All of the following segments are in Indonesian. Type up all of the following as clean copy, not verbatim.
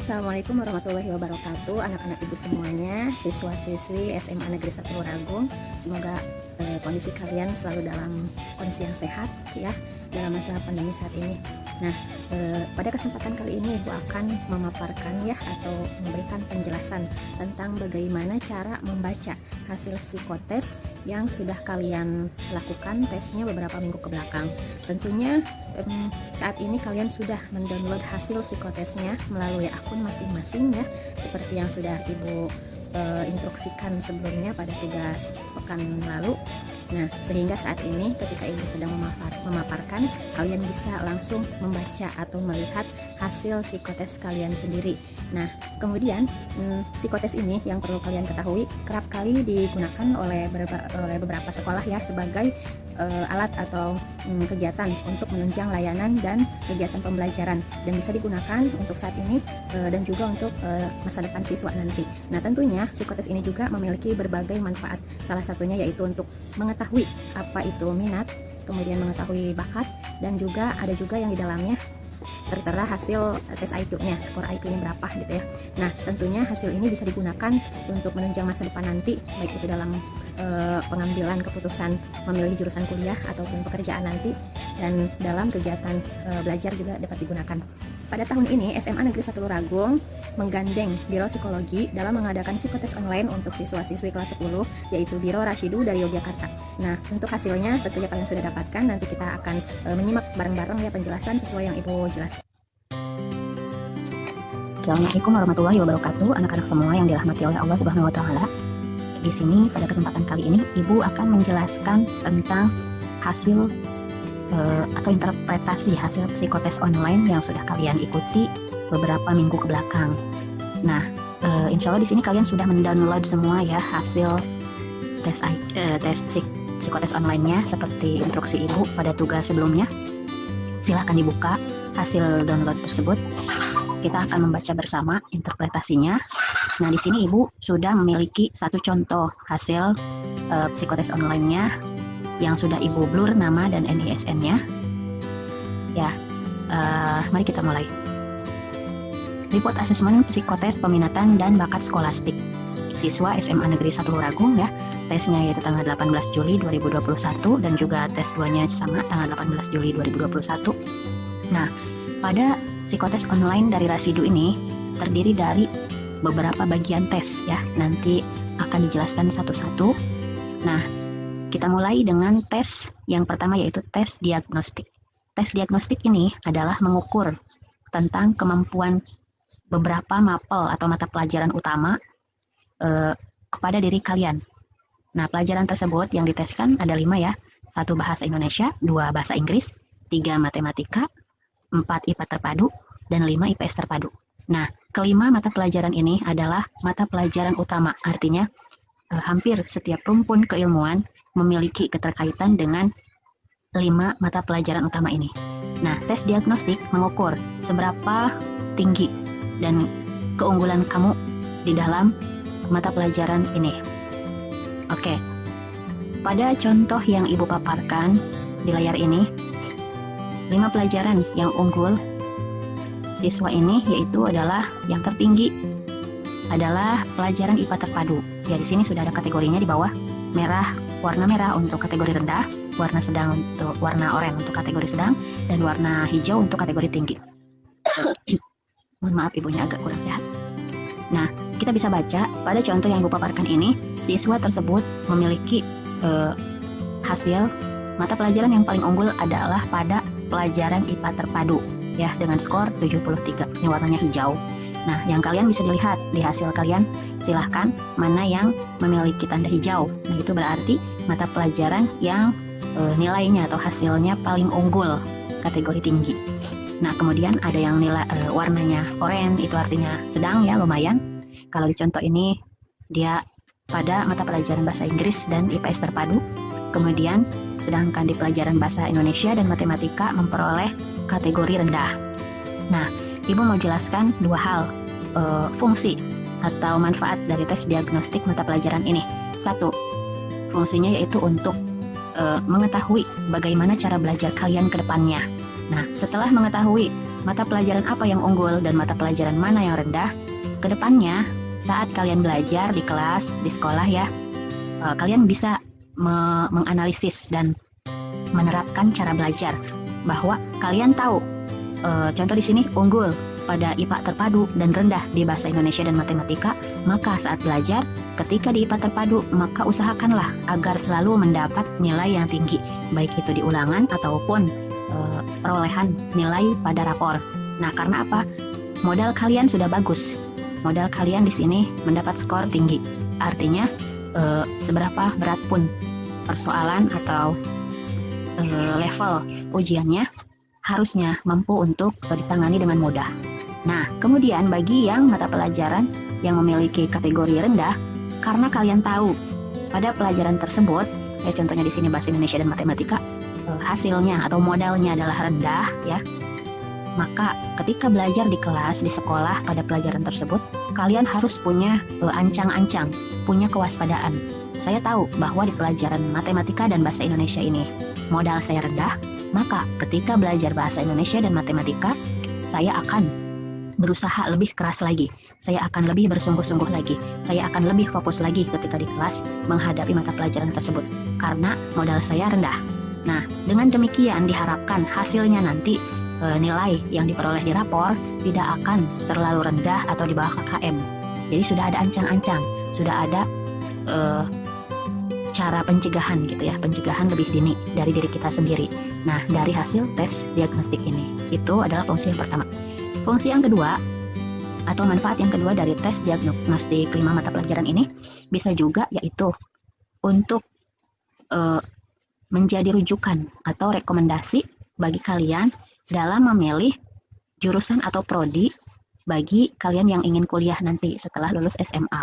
Assalamualaikum warahmatullahi wabarakatuh, anak-anak ibu semuanya, siswa-siswi SMA Negeri 1 Ragung. Semoga kondisi kalian selalu dalam kondisi yang sehat ya dalam masa pandemi saat ini. Nah, pada kesempatan kali ini Ibu akan memaparkan ya atau memberikan penjelasan tentang bagaimana cara membaca hasil psikotes yang sudah kalian lakukan tesnya beberapa minggu ke belakang. Tentunya saat ini kalian sudah mendownload hasil psikotesnya melalui akun masing-masing ya, seperti yang sudah Ibu instruksikan sebelumnya pada tugas pekan lalu. Nah, sehingga saat ini ketika Ibu sedang memaparkan, kalian bisa langsung membaca atau melihat hasil psikotes kalian sendiri. Nah, kemudian psikotes ini yang perlu kalian ketahui kerap kali digunakan oleh beberapa sekolah ya sebagai alat atau kegiatan untuk menunjang layanan dan kegiatan pembelajaran, dan bisa digunakan untuk saat ini dan juga untuk masa depan siswa nanti. Nah, tentunya psikotes ini juga memiliki berbagai manfaat. Salah satunya yaitu untuk mengetahui apa itu minat, kemudian mengetahui bakat, dan juga ada juga yang di dalamnya tertera hasil tes IQ-nya, skor IQ-nya berapa gitu ya. Nah, tentunya hasil ini bisa digunakan untuk menunjang masa depan nanti, baik itu dalam pengambilan keputusan memilih jurusan kuliah ataupun pekerjaan nanti, dan dalam kegiatan belajar juga dapat digunakan. Pada tahun ini SMA Negeri 1 Ragung menggandeng Biro Psikologi dalam mengadakan psikotes online untuk siswa-siswi kelas 10, yaitu Biro Rashidu dari Yogyakarta. Nah, untuk hasilnya tentunya kalian sudah dapatkan. Nanti kita akan menyimak bareng-bareng ya penjelasan sesuai yang Ibu jelaskan. Assalamualaikum warahmatullahi wabarakatuh, anak-anak semua yang dirahmati oleh Allah Subhanahu wa Ta'ala. Di sini pada kesempatan kali ini Ibu akan menjelaskan tentang hasil atau interpretasi hasil psikotes online yang sudah kalian ikuti beberapa minggu ke belakang. Nah, insya Allah di sini kalian sudah mendownload semua ya hasil tes psikotes online-nya seperti instruksi Ibu pada tugas sebelumnya. Silahkan dibuka hasil download tersebut. Kita akan membaca bersama interpretasinya. Nah, di sini Ibu sudah memiliki satu contoh hasil psikotes online-nya yang sudah Ibu blur nama dan NISN-nya. Ya, mari kita mulai. Report Assessment Psikotes Peminatan dan Bakat Skolastik siswa SMA Negeri 1 Ragung ya. Tesnya yaitu tanggal 18 Juli 2021 dan juga tes 2-nya sama tanggal 18 Juli 2021. Nah, pada psikotes online dari Rashidu ini terdiri dari beberapa bagian tes ya. Nanti akan dijelaskan satu-satu. Nah, kita mulai dengan tes yang pertama yaitu tes diagnostik. Tes diagnostik ini adalah mengukur tentang kemampuan beberapa mapel atau mata pelajaran utama kepada diri kalian. Nah, pelajaran tersebut yang diteskan ada 5 ya. 1 bahasa Indonesia, 2 bahasa Inggris, 3 matematika, 4 IPA terpadu, dan 5 IPS terpadu. Nah, kelima mata pelajaran ini adalah mata pelajaran utama. Artinya hampir setiap rumpun keilmuan memiliki keterkaitan dengan 5 mata pelajaran utama ini. Nah, tes diagnostik mengukur seberapa tinggi dan keunggulan kamu di dalam mata pelajaran ini. Oke, pada contoh yang Ibu paparkan di layar ini, 5 pelajaran yang unggul siswa ini yaitu adalah yang tertinggi adalah pelajaran IPA terpadu. Ya, di sini sudah ada kategorinya di bawah. Warna merah untuk kategori rendah, warna sedang untuk warna oranye untuk kategori sedang, dan warna hijau untuk kategori tinggi. Mohon maaf ibunya agak kurang sehat. Nah, kita bisa baca pada contoh yang Ibu paparkan ini, siswa tersebut memiliki hasil mata pelajaran yang paling unggul adalah pada pelajaran IPA terpadu ya dengan skor 73. Ini warnanya hijau. Nah, yang kalian bisa dilihat di hasil kalian, silahkan mana yang memiliki tanda hijau. Nah, itu berarti mata pelajaran yang nilainya atau hasilnya paling unggul, kategori tinggi. Nah, kemudian ada yang nilai warnanya oranye, itu artinya sedang ya, lumayan. Kalau di contoh ini dia pada mata pelajaran bahasa Inggris dan IPS terpadu. Kemudian sedangkan di pelajaran bahasa Indonesia dan matematika memperoleh kategori rendah. Nah, Ibu mau jelaskan 2 hal fungsi atau manfaat dari tes diagnostik mata pelajaran ini. 1, fungsinya yaitu untuk mengetahui bagaimana cara belajar kalian ke depannya. Nah, setelah mengetahui mata pelajaran apa yang unggul dan mata pelajaran mana yang rendah. Kedepannya, saat kalian belajar di kelas, di sekolah ya, kalian bisa menganalisis dan menerapkan cara belajar bahwa kalian tahu, contoh di sini unggul pada IPA terpadu dan rendah di bahasa Indonesia dan matematika, maka saat belajar ketika di IPA terpadu, maka usahakanlah agar selalu mendapat nilai yang tinggi, baik itu di ulangan ataupun perolehan nilai pada rapor. Nah, karena apa? Modal kalian sudah bagus. Modal kalian di sini mendapat skor tinggi. Artinya seberapa berat pun persoalan atau level ujiannya harusnya mampu untuk ditangani dengan mudah. Nah, kemudian bagi yang mata pelajaran yang memiliki kategori rendah, karena kalian tahu pada pelajaran tersebut, ya contohnya di sini bahasa Indonesia dan matematika, hasilnya atau modalnya adalah rendah ya. Maka ketika belajar di kelas, di sekolah pada pelajaran tersebut, kalian harus punya ancang-ancang, punya kewaspadaan. Saya tahu bahwa di pelajaran matematika dan bahasa Indonesia ini modal saya rendah, maka ketika belajar bahasa Indonesia dan matematika, saya akan berusaha lebih keras lagi. Saya akan lebih bersungguh-sungguh lagi. Saya akan lebih fokus lagi ketika di kelas menghadapi mata pelajaran tersebut karena modal saya rendah. Nah, dengan demikian diharapkan hasilnya nanti nilai yang diperoleh di rapor tidak akan terlalu rendah atau di bawah KKM. Jadi sudah ada ancang-ancang, sudah ada cara pencegahan gitu ya, pencegahan lebih dini dari diri kita sendiri. Nah, dari hasil tes diagnostik ini, itu adalah fungsi yang pertama. Fungsi yang kedua atau manfaat yang kedua dari tes diagnostik 5 mata pelajaran ini bisa juga yaitu untuk menjadi rujukan atau rekomendasi bagi kalian dalam memilih jurusan atau prodi bagi kalian yang ingin kuliah nanti setelah lulus SMA.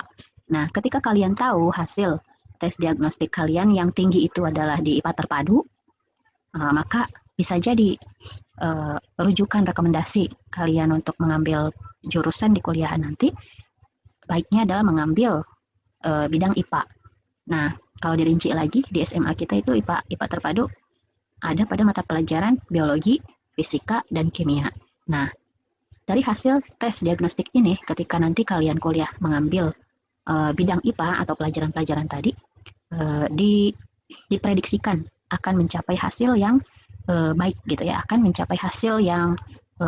Nah, ketika kalian tahu hasil tes diagnostik kalian yang tinggi itu adalah di IPA terpadu, maka bisa jadi rujukan rekomendasi kalian untuk mengambil jurusan di kuliahan nanti baiknya adalah mengambil bidang IPA. Nah, kalau dirinci lagi di SMA kita itu IPA terpadu ada pada mata pelajaran biologi, fisika, dan kimia. Nah, dari hasil tes diagnostik ini ketika nanti kalian kuliah mengambil bidang IPA atau pelajaran-pelajaran tadi diprediksikan akan mencapai hasil yang baik gitu ya, akan mencapai hasil yang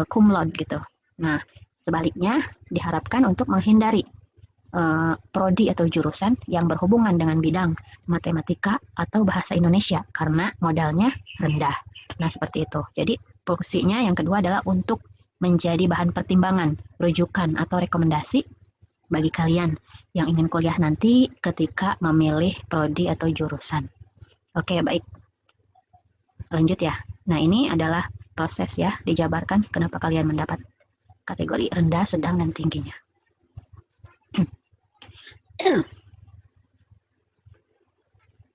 cum laude gitu. Nah, sebaliknya diharapkan untuk menghindari prodi atau jurusan yang berhubungan dengan bidang matematika atau bahasa Indonesia karena modalnya rendah. Nah, seperti itu. Jadi, fungsinya yang kedua adalah untuk menjadi bahan pertimbangan, rujukan atau rekomendasi bagi kalian yang ingin kuliah nanti ketika memilih prodi atau jurusan. Oke, baik. Lanjut ya. Nah, ini adalah proses ya, dijabarkan kenapa kalian mendapat kategori rendah, sedang, dan tingginya.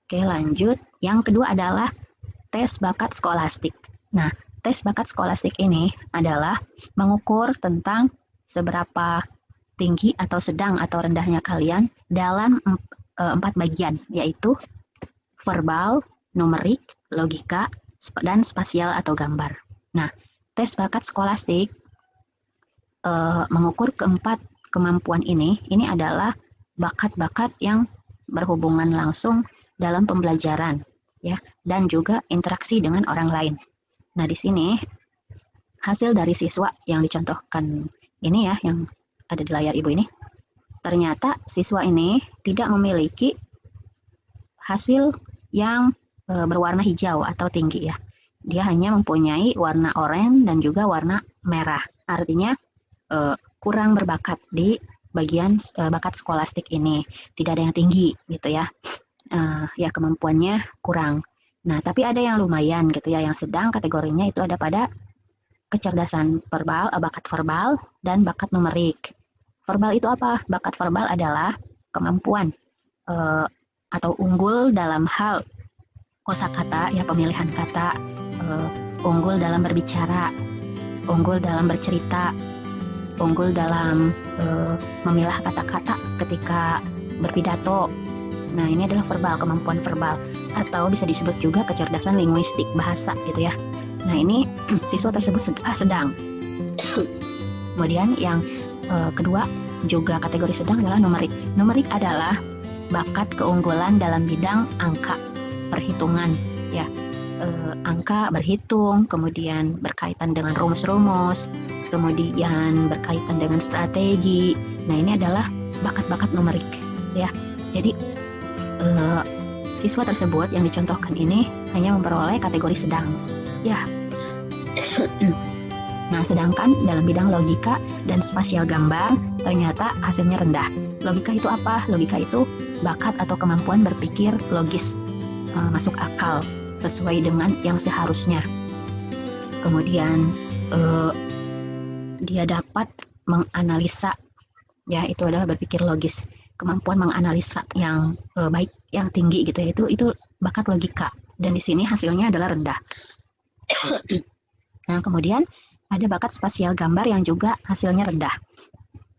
Oke, lanjut. Yang kedua adalah tes bakat skolastik. Nah, tes bakat skolastik ini adalah mengukur tentang seberapa tinggi atau sedang atau rendahnya kalian dalam 4 bagian, yaitu verbal, numerik, logika, dan spasial atau gambar. Nah, tes bakat skolastik mengukur keempat kemampuan ini adalah bakat-bakat yang berhubungan langsung dalam pembelajaran, ya, dan juga interaksi dengan orang lain. Nah, di sini hasil dari siswa yang dicontohkan ini ya, yang ada di layar ibu ini, ternyata siswa ini tidak memiliki hasil yang berwarna hijau atau tinggi ya. Dia hanya mempunyai warna oranye dan juga warna merah. Artinya kurang berbakat di bagian bakat skolastik ini. Tidak ada yang tinggi gitu ya. Ya kemampuannya kurang. Nah, tapi ada yang lumayan gitu ya, yang sedang kategorinya itu ada pada kecerdasan verbal, bakat verbal dan bakat numerik. Verbal itu apa? Bakat verbal adalah kemampuan atau unggul dalam hal kosakata, ya pemilihan kata, unggul dalam berbicara, unggul dalam bercerita, unggul dalam memilah kata-kata ketika berpidato. Nah, ini adalah verbal, kemampuan verbal, atau bisa disebut juga kecerdasan linguistik bahasa gitu ya. Nah, ini siswa tersebut sedang. Kemudian yang kedua juga kategori sedang adalah numerik. Numerik adalah bakat keunggulan dalam bidang angka, perhitungan ya. Angka, berhitung, kemudian berkaitan dengan rumus-rumus, kemudian berkaitan dengan strategi. Nah, ini adalah bakat-bakat numerik ya. Jadi siswa tersebut yang dicontohkan ini hanya memperoleh kategori sedang ya. Nah, sedangkan dalam bidang logika dan spasial gambar ternyata hasilnya rendah. Logika itu apa? Logika itu bakat atau kemampuan berpikir logis, masuk akal, sesuai dengan yang seharusnya. Kemudian dia dapat menganalisa, ya itu adalah berpikir logis, kemampuan menganalisa yang baik, yang tinggi gitu ya, itu bakat logika. Dan di sini hasilnya adalah rendah. Nah, kemudian ada bakat spasial gambar yang juga hasilnya rendah.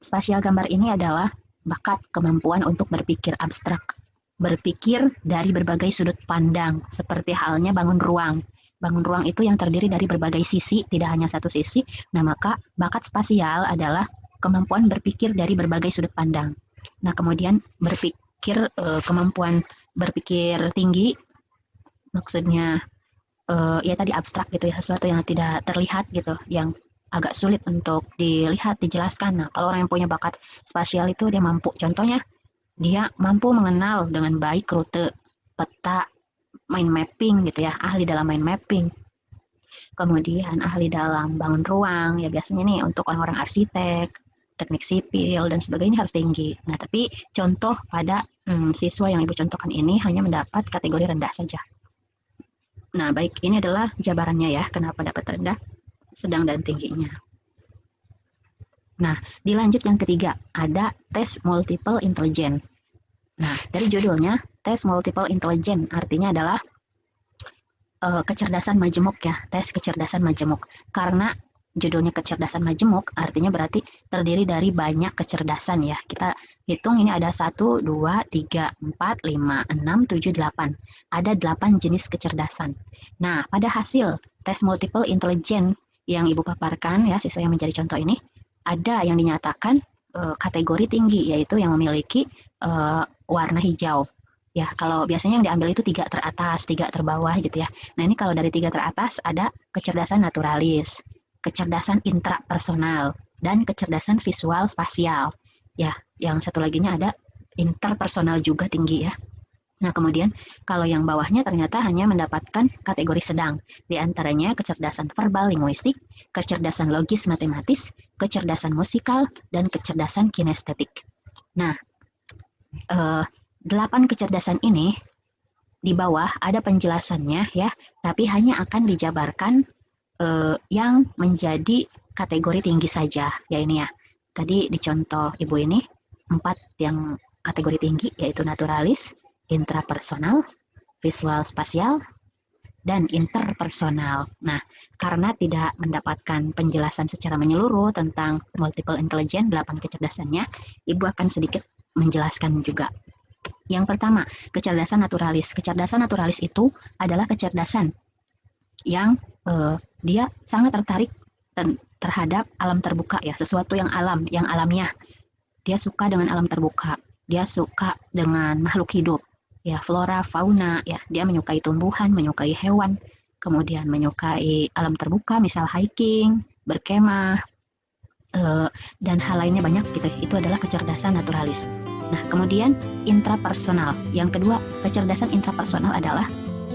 Spasial gambar ini adalah bakat kemampuan untuk berpikir abstrak, berpikir dari berbagai sudut pandang, seperti halnya bangun ruang. Bangun ruang itu yang terdiri dari berbagai sisi, tidak hanya satu sisi. Nah, maka bakat spasial adalah kemampuan berpikir dari berbagai sudut pandang. Nah, kemudian berpikir, kemampuan berpikir tinggi, maksudnya ya tadi abstrak gitu ya, sesuatu yang tidak terlihat gitu, yang agak sulit untuk dilihat, dijelaskan. Nah, kalau orang yang punya bakat spasial itu dia mampu, contohnya dia mampu mengenal dengan baik rute, peta, mind mapping gitu ya, ahli dalam mind mapping. Kemudian ahli dalam bangun ruang, ya biasanya nih untuk orang-orang arsitek, teknik sipil dan sebagainya harus tinggi. Nah, tapi contoh pada siswa yang Ibu contohkan ini hanya mendapat kategori rendah saja. Nah, baik, ini adalah jabarannya ya, kenapa dapat rendah, sedang dan tingginya. Nah, dilanjut yang ketiga, ada tes multiple intelligence. Nah, dari judulnya, tes multiple intelligence artinya adalah kecerdasan majemuk ya, tes kecerdasan majemuk. Karena judulnya kecerdasan majemuk, artinya berarti terdiri dari banyak kecerdasan ya. Kita hitung ini ada 1, 2, 3, 4, 5, 6, 7, 8. Ada 8 jenis kecerdasan. Nah, pada hasil tes multiple intelligence yang Ibu paparkan ya, siswa yang menjadi contoh ini, ada yang dinyatakan kategori tinggi, yaitu yang memiliki warna hijau. Ya, kalau biasanya yang diambil itu 3 teratas, 3 terbawah gitu ya. Nah, ini kalau dari 3 teratas ada kecerdasan naturalis, kecerdasan intrapersonal, dan kecerdasan visual spasial. Ya, yang satu laginya ada interpersonal juga tinggi ya. Nah, kemudian kalau yang bawahnya ternyata hanya mendapatkan kategori sedang. Di antaranya kecerdasan verbal linguistik, kecerdasan logis matematis, kecerdasan musikal, dan kecerdasan kinestetik. Nah, 8 kecerdasan ini di bawah ada penjelasannya ya, tapi hanya akan dijabarkan yang menjadi kategori tinggi saja ya ini ya. Tadi di contoh Ibu ini 4 yang kategori tinggi, yaitu naturalis, intrapersonal, visual spasial, dan interpersonal. Nah, karena tidak mendapatkan penjelasan secara menyeluruh tentang multiple intelligence, 8 kecerdasannya, Ibu akan sedikit menjelaskan juga. Yang pertama, kecerdasan naturalis. Kecerdasan naturalis itu adalah kecerdasan yang dia sangat tertarik terhadap alam terbuka ya, sesuatu yang alamiah. Dia suka dengan alam terbuka, dia suka dengan makhluk hidup, ya flora, fauna, ya dia menyukai tumbuhan, menyukai hewan, kemudian menyukai alam terbuka, misal hiking, berkemah, dan hal lainnya banyak gitu. Itu adalah kecerdasan naturalis. Nah, kemudian intrapersonal. Yang kedua, kecerdasan intrapersonal adalah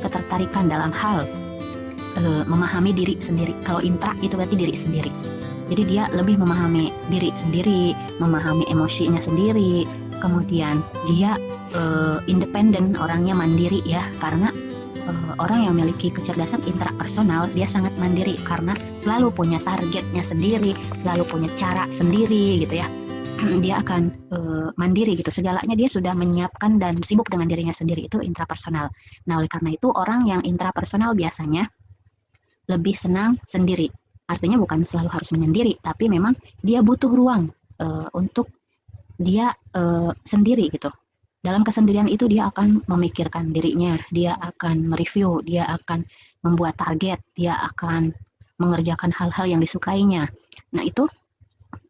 ketertarikan dalam hal memahami diri sendiri. Kalau intra itu berarti diri sendiri. Jadi dia lebih memahami diri sendiri, memahami emosinya sendiri. Kemudian dia independen, orangnya mandiri ya, karena orang yang memiliki kecerdasan intrapersonal dia sangat mandiri karena selalu punya targetnya sendiri, selalu punya cara sendiri gitu ya. Dia akan mandiri gitu, segalanya dia sudah menyiapkan dan sibuk dengan dirinya sendiri, itu intrapersonal. Nah, oleh karena itu orang yang intrapersonal biasanya lebih senang sendiri. Artinya bukan selalu harus menyendiri, tapi memang dia butuh ruang untuk dia sendiri gitu. Dalam kesendirian itu dia akan memikirkan dirinya, dia akan mereview, dia akan membuat target, dia akan mengerjakan hal-hal yang disukainya. Nah, itu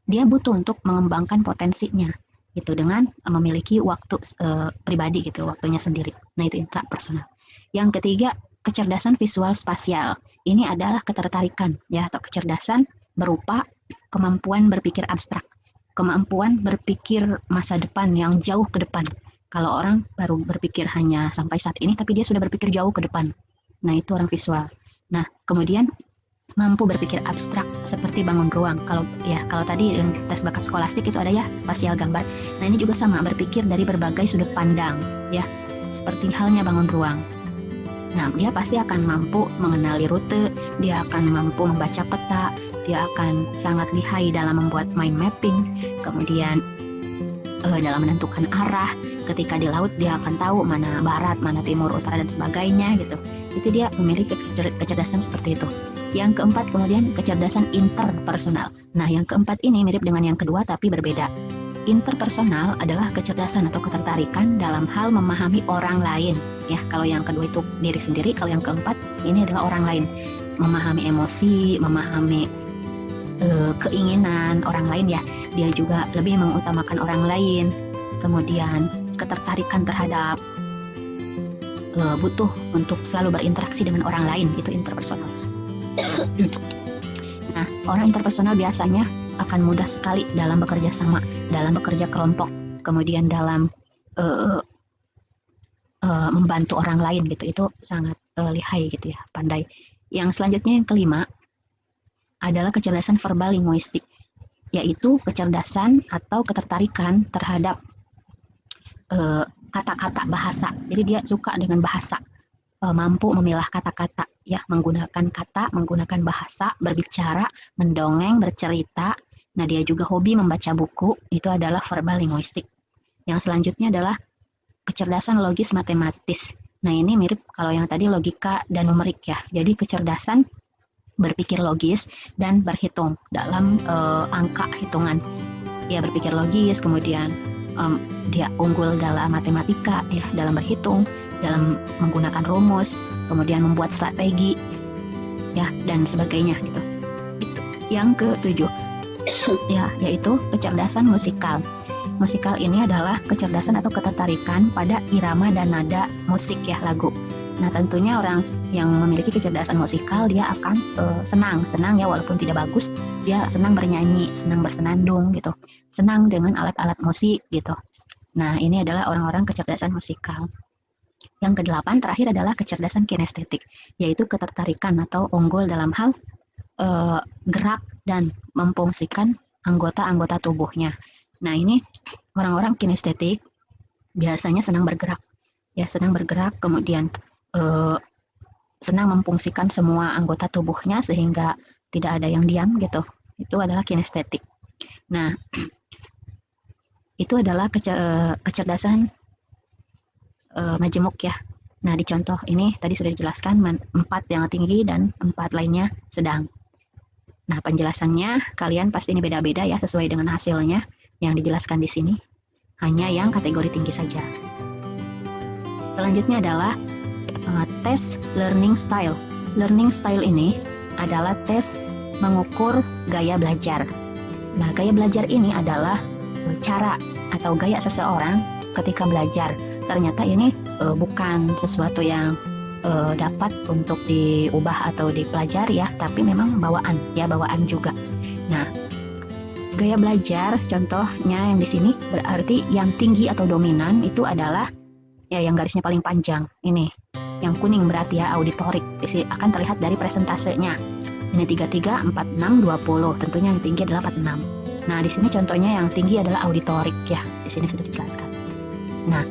dia butuh untuk mengembangkan potensinya gitu dengan memiliki waktu pribadi gitu, waktunya sendiri. Nah, itu intrapersonal. Yang ketiga, kecerdasan visual spasial. Ini adalah ketertarikan ya atau kecerdasan berupa kemampuan berpikir abstrak, kemampuan berpikir masa depan yang jauh ke depan. Kalau orang baru berpikir hanya sampai saat ini, tapi dia sudah berpikir jauh ke depan. Nah, itu orang visual. Nah, kemudian mampu berpikir abstrak seperti bangun ruang. Kalau tadi yang tes bakat skolastik itu ada ya spasial gambar. Nah, ini juga sama, berpikir dari berbagai sudut pandang ya, seperti halnya bangun ruang. Nah, dia pasti akan mampu mengenali rute, dia akan mampu membaca peta, dia akan sangat lihai dalam membuat mind mapping, kemudian dalam menentukan arah. Ketika di laut dia akan tahu mana barat, mana timur, utara, dan sebagainya gitu. Itu dia memiliki kecerdasan seperti itu. Yang keempat kemudian kecerdasan interpersonal. Nah, yang keempat ini mirip dengan yang kedua tapi berbeda. Interpersonal adalah kecerdasan atau ketertarikan dalam hal memahami orang lain. Ya, kalau yang kedua itu diri sendiri, kalau yang keempat ini adalah orang lain. Memahami emosi, memahami keinginan orang lain ya. Dia juga lebih mengutamakan orang lain. Kemudian ketertarikan terhadap butuh untuk selalu berinteraksi dengan orang lain, itu interpersonal. Nah, orang interpersonal biasanya akan mudah sekali dalam bekerja sama, dalam bekerja kelompok, kemudian dalam membantu orang lain gitu. Itu sangat lihai gitu ya, pandai. Yang selanjutnya yang kelima adalah kecerdasan verbal linguistik, yaitu kecerdasan atau ketertarikan terhadap kata-kata bahasa. Jadi dia suka dengan bahasa, mampu memilah kata-kata ya, menggunakan kata, menggunakan bahasa, berbicara, mendongeng, bercerita. Nah, dia juga hobi membaca buku, itu adalah verbal linguistik. Yang selanjutnya adalah kecerdasan logis matematis. Nah, ini mirip kalau yang tadi logika dan numerik ya. Jadi kecerdasan berpikir logis dan berhitung dalam angka hitungan. Dia berpikir logis, kemudian dia unggul dalam matematika ya, dalam berhitung, dalam menggunakan rumus, kemudian membuat strategi ya, dan sebagainya gitu. Itu. Yang ketujuh ya, yaitu kecerdasan musikal. Musikal ini adalah kecerdasan atau ketertarikan pada irama dan nada musik ya, lagu. Nah, tentunya orang yang memiliki kecerdasan musikal dia akan senang ya, walaupun tidak bagus, dia senang bernyanyi, senang bersenandung gitu, senang dengan alat-alat musik gitu. Nah, ini adalah orang-orang kecerdasan musikal. Yang kedelapan terakhir adalah kecerdasan kinestetik, yaitu ketertarikan atau unggul dalam hal gerak dan memfungsikan anggota-anggota tubuhnya. Nah, ini orang-orang kinestetik biasanya senang bergerak ya, senang bergerak, kemudian senang memfungsikan semua anggota tubuhnya sehingga tidak ada yang diam gitu. Itu adalah kinestetik. Nah, itu adalah kecerdasan majemuk ya. Nah, di contoh ini tadi sudah dijelaskan 4 yang tinggi dan 4 lainnya sedang. Nah, penjelasannya kalian pasti ini beda-beda ya, sesuai dengan hasilnya yang dijelaskan di sini. Hanya yang kategori tinggi saja. Selanjutnya adalah tes learning style. Learning style ini adalah tes mengukur gaya belajar. Nah, gaya belajar ini adalah cara atau gaya seseorang ketika belajar. Ternyata ini bukan sesuatu yang dapat untuk diubah atau dipelajari ya, tapi memang bawaan ya, bawaan juga. Nah, gaya belajar contohnya yang di sini berarti yang tinggi atau dominan itu adalah ya yang garisnya paling panjang ini. Yang kuning berarti ya auditorik. Di sini akan terlihat dari presentasenya. Ini 33, 46, 20. Tentunya yang tinggi adalah 46. Nah, di sini contohnya yang tinggi adalah auditorik ya. Di sini sudah dijelaskan. Nah,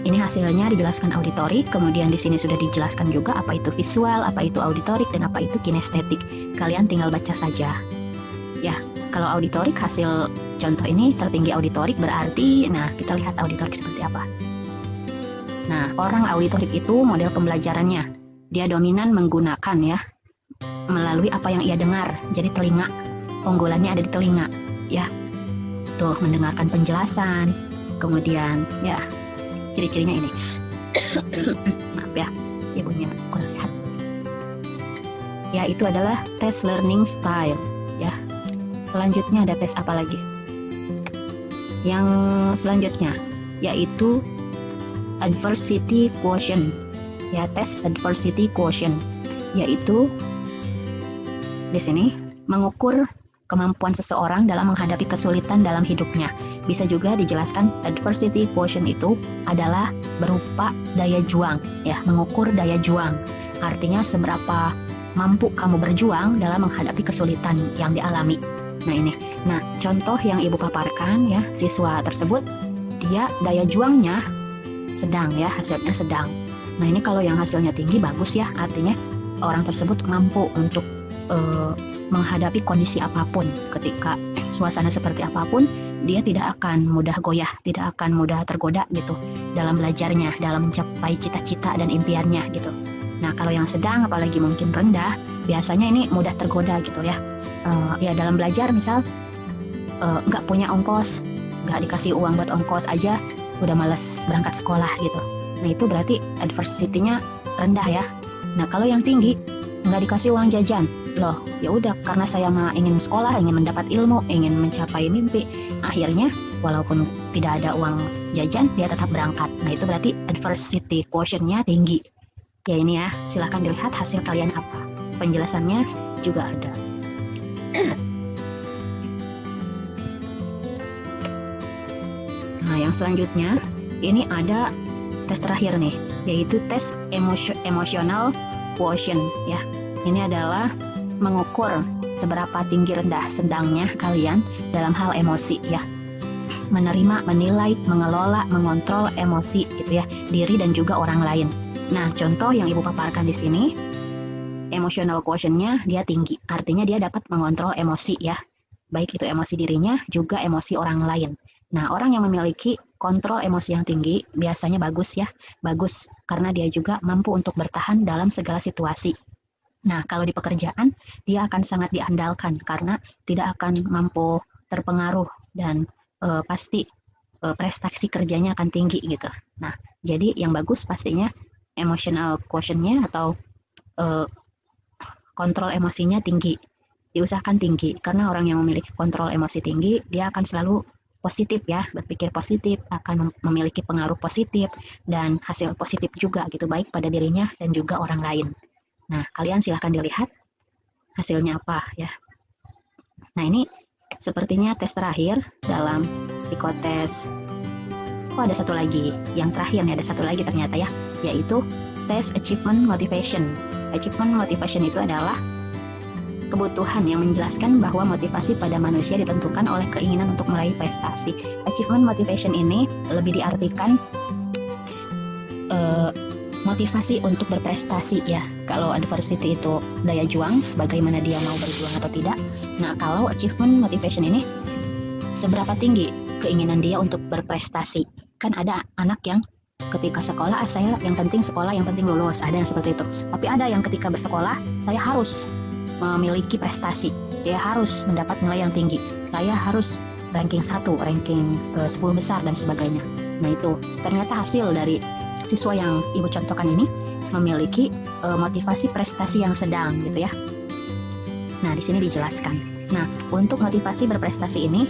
ini hasilnya dijelaskan auditorik, kemudian di sini sudah dijelaskan juga apa itu visual, apa itu auditorik, dan apa itu kinestetik. Kalian tinggal baca saja. Ya, kalau auditorik hasil contoh ini tertinggi auditorik berarti, nah kita lihat auditorik seperti apa. Nah, orang auditorik itu model pembelajarannya, dia dominan menggunakan ya, melalui apa yang ia dengar. Jadi telinga, unggulannya ada di telinga ya. Tuh, mendengarkan penjelasan, kemudian ya ciri-cirinya ini. Maaf ya, ibunya kurang sehat. Ya, itu adalah tes learning style. selanjutnya ada tes apa lagi? Yang selanjutnya yaitu adversity quotient. Ya, tes adversity quotient yaitu di sini mengukur kemampuan seseorang dalam menghadapi kesulitan dalam hidupnya. Bisa juga dijelaskan adversity quotient itu adalah berupa daya juang, ya, mengukur daya juang. Artinya seberapa mampu kamu berjuang dalam menghadapi kesulitan yang dialami. Nah, contoh yang ibu paparkan ya, siswa tersebut dia daya juangnya sedang ya, hasilnya sedang. Nah, ini kalau yang hasilnya tinggi bagus ya, artinya orang tersebut mampu untuk menghadapi kondisi apapun. Ketika suasana seperti apapun, dia tidak akan mudah goyah, tidak akan mudah tergoda gitu dalam belajarnya, dalam mencapai cita-cita dan impiannya gitu. Nah, kalau yang sedang apalagi mungkin rendah, biasanya ini mudah tergoda gitu ya. Ya dalam belajar misal nggak punya ongkos, nggak dikasih uang buat ongkos aja udah males berangkat sekolah gitu. Nah, itu berarti adversity-nya rendah ya. Nah, kalau yang tinggi nggak dikasih uang jajan, loh ya udah karena saya mah ingin sekolah, ingin mendapat ilmu, ingin mencapai mimpi, akhirnya walaupun tidak ada uang jajan dia tetap berangkat. Nah, itu berarti adversity quotient-nya tinggi. Ya ini ya, silahkan dilihat hasil kalian apa. Penjelasannya juga ada. Nah, yang selanjutnya ini ada tes terakhir nih, yaitu tes emotional quotient ya. Ini adalah mengukur seberapa tinggi rendah sedangnya kalian dalam hal emosi ya. Menerima, menilai, mengelola, mengontrol emosi gitu ya, diri dan juga orang lain. Nah, contoh yang ibu paparkan di sini, emotional quotient-nya dia tinggi, artinya dia dapat mengontrol emosi ya, baik itu emosi dirinya juga emosi orang lain. Nah, orang yang memiliki kontrol emosi yang tinggi biasanya bagus ya, bagus karena dia juga mampu untuk bertahan dalam segala situasi. Nah, kalau di pekerjaan dia akan sangat diandalkan karena tidak akan mampu terpengaruh dan pasti prestasi kerjanya akan tinggi gitu. Nah, jadi yang bagus pastinya emotional quotient-nya atau kontrol emosinya tinggi, diusahakan tinggi, karena orang yang memiliki kontrol emosi tinggi dia akan selalu positif ya, berpikir positif, akan memiliki pengaruh positif dan hasil positif juga gitu, baik pada dirinya dan juga orang lain. Nah, kalian silahkan dilihat hasilnya apa ya. Nah, ini sepertinya tes terakhir dalam psikotes. Oh, ada satu lagi, yang terakhir nih, ada satu lagi ternyata ya, yaitu tes achievement motivation. Achievement motivation itu adalah kebutuhan yang menjelaskan bahwa motivasi pada manusia ditentukan oleh keinginan untuk meraih prestasi. Achievement motivation ini lebih diartikan motivasi untuk berprestasi ya. Kalau adversity itu daya juang, bagaimana dia mau berjuang atau tidak. Nah, kalau achievement motivation ini seberapa tinggi keinginan dia untuk berprestasi. Kan ada anak yang ketika sekolah, saya yang penting sekolah, yang penting lulus, ada yang seperti itu. Tapi ada yang ketika bersekolah, saya harus memiliki prestasi, saya harus mendapat nilai yang tinggi, saya harus ranking 1, ranking 10 besar dan sebagainya. Nah, itu ternyata hasil dari siswa yang ibu contohkan ini memiliki motivasi prestasi yang sedang gitu ya. Nah, di sini dijelaskan. Nah, untuk motivasi berprestasi ini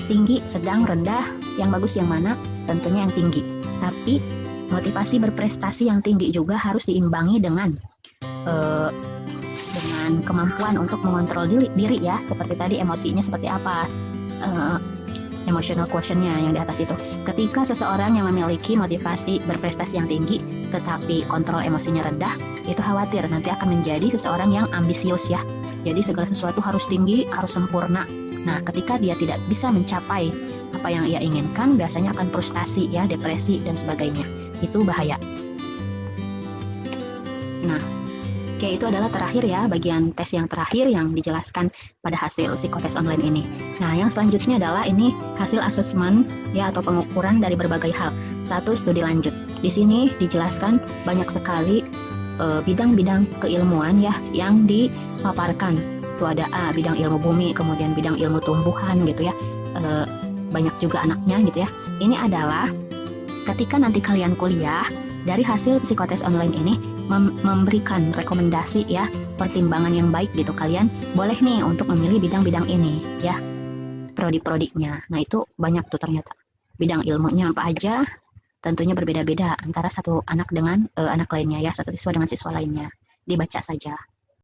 tinggi, sedang, rendah, yang bagus yang mana? Tentunya yang tinggi. Tapi motivasi berprestasi yang tinggi juga harus diimbangi dengan kemampuan untuk mengontrol diri ya, seperti tadi emosinya seperti apa, emotional quotient-nya yang di atas itu. Ketika seseorang yang memiliki motivasi berprestasi yang tinggi tetapi kontrol emosinya rendah, itu khawatir nanti akan menjadi seseorang yang ambisius ya. Jadi segala sesuatu harus tinggi, harus sempurna. Nah, ketika dia tidak bisa mencapai apa yang ia inginkan, biasanya akan frustasi ya, depresi dan sebagainya. Itu bahaya. Nah, oke, itu adalah terakhir ya, bagian tes yang terakhir yang dijelaskan pada hasil psikotes online ini. Nah, yang selanjutnya adalah ini hasil asesmen ya, atau pengukuran dari berbagai hal. 1. Studi lanjut. Di sini dijelaskan banyak sekali bidang-bidang keilmuan ya yang dipaparkan. Itu ada bidang ilmu bumi, kemudian bidang ilmu tumbuhan gitu ya. Banyak juga anaknya gitu ya. Ini adalah ketika nanti kalian kuliah, dari hasil psikotes online ini memberikan rekomendasi ya, pertimbangan yang baik gitu. Kalian boleh nih untuk memilih bidang-bidang ini ya, prodi-prodinya. Nah itu banyak tuh ternyata. Bidang ilmunya apa aja, tentunya berbeda-beda antara satu anak dengan anak lainnya ya, satu siswa dengan siswa lainnya. Dibaca saja.